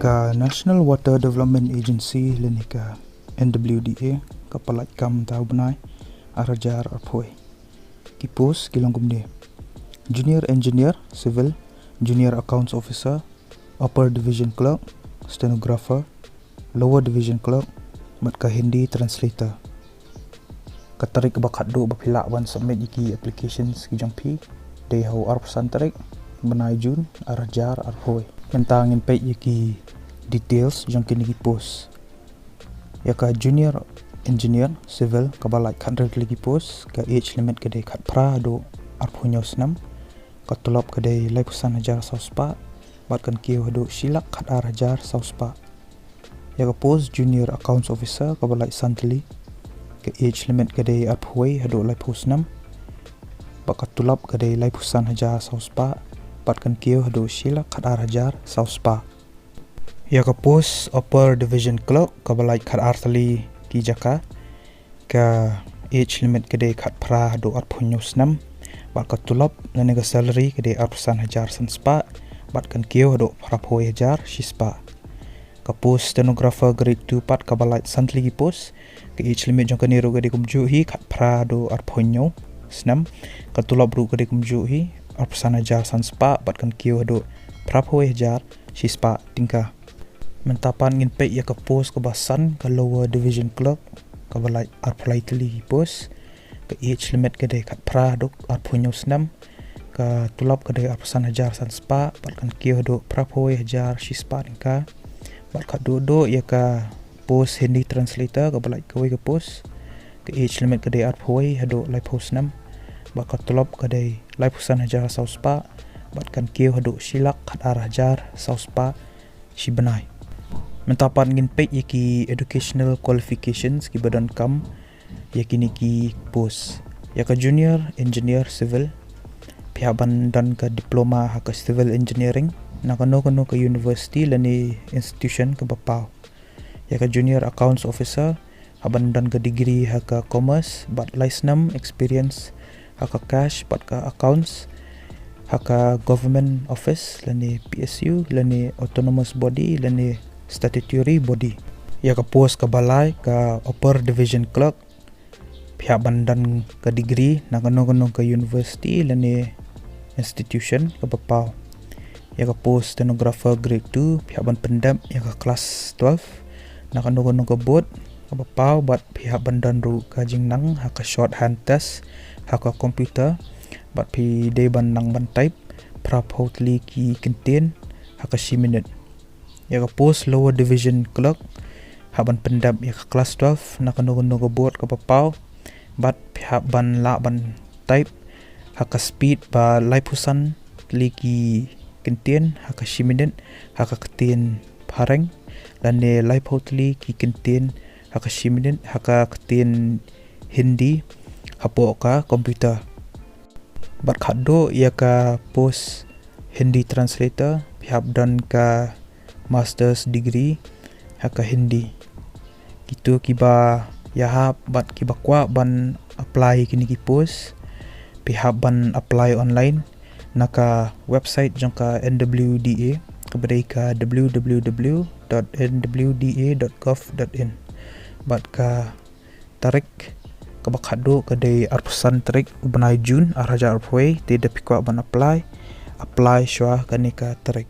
ka National Water Development Agency leni ka NWDA ka Pyllait kam tau bnai arajar arphoi ki post kilong kumne Junior Engineer Civil, Junior Accounts Officer, Upper Division Clerk, Stenographer, Lower Division Clerk, mat ka Hindi Translator. Katarik bakat do bapila wan submit iki applications ki jampi day hau arpusan tarik bnai Jun arajar arphoi. Mentangin pay iki details jang kini post. Yaka Junior Engineer Civil kabalai khandrek lagi post ka age limit kadai khat pra do arphonyo snam katulap kadai laipusan hajar sauspa batkan kiyo do silak khat arajar sauspa. Yaka post Junior Accounts Officer kabalai santli ka age limit kadai arphoi hado laipus nam bakatulap kadai laipusan hajar sauspa batkan kiyo hado silak khat arajar sauspa. Yaka post Upper Division Clerk kabalai khat artali ki jaka ka age limit kadai khat pra do arphonyo snam batkan tulap nega salary kadai arpusan hajar sanspa batkan kiyo hado praphoi hajar shispa. Ka post Stenographer grade 2 pat kabalai santli ki post ka age limit jang kaniro kadai kumju hi khat pra do arphonyo snam katulap ru kadai kumju hi arpusan hajar sanspa batkan kiyo hado praphoi hajar shispa tingka. Mentapan ngin pek ya ke post ke basan ke Lower Division Clerk ke balai arpulai teli post ke age limit kedai kat pra dok arpunyo senam ke tulap kedai arpusan hajar sanspa batkan kiyo dok praphoi hajar shispa tingka batkat do ya ke post Hindi Translator ke balai kawai ke post ke age limit kedai arphoi hado lai post senam batkat tulap kedai lai pusan hajar sauspa batkan kiyo hado silak khat arajar sauspa si bnai. Mentapan ngin pek yaki educational qualifications ki badan kam yakini ki post yaka Junior Engineer Civil pihak bandan ke diploma haka civil engineering nakano ke university lani institution ke bapau. Yaka Junior Accounts Officer habandan ke degree haka commerce bat license experience haka cash bat ka accounts haka government office lani PSU lani autonomous body lani statutory body. Yaka post ke balai ke Upper Division Clerk pihak bandan ke degree nakano ke university lani institution ke bapau. Yaka post Stenographer grade 2 pihak ban pendam yaka kelas 12 nakano ke board ke bapau bat pihak bandan ru ke jingnang haka shorthand test haka komputer bat pi day ban nang ban type praphotli ki kintin haka si minute. Yaka post Lower Division Clerk haban pendam yaka kelas 12 nakano ke board ke bapau bat pihak ban la ban type haka speed ba laipusan liki kintin haka si minute haka ketin pareng lane laipotli ki kintin haka si minute haka ketin Hindi hapo ka komputer. Bat khado yaka post Hindi Translator pihak dan ka master's degree haka Hindi. Kito kiba yahap bat kiba kwa ban apply kini ki post pihak ban apply online naka website jangka NWDA kepada ka www.nwda.gov.in bat ka tarik kabakado kadai arpusan tarik bnai Jun araja arphoi te dapikwa ban apply shwa kanika tarik.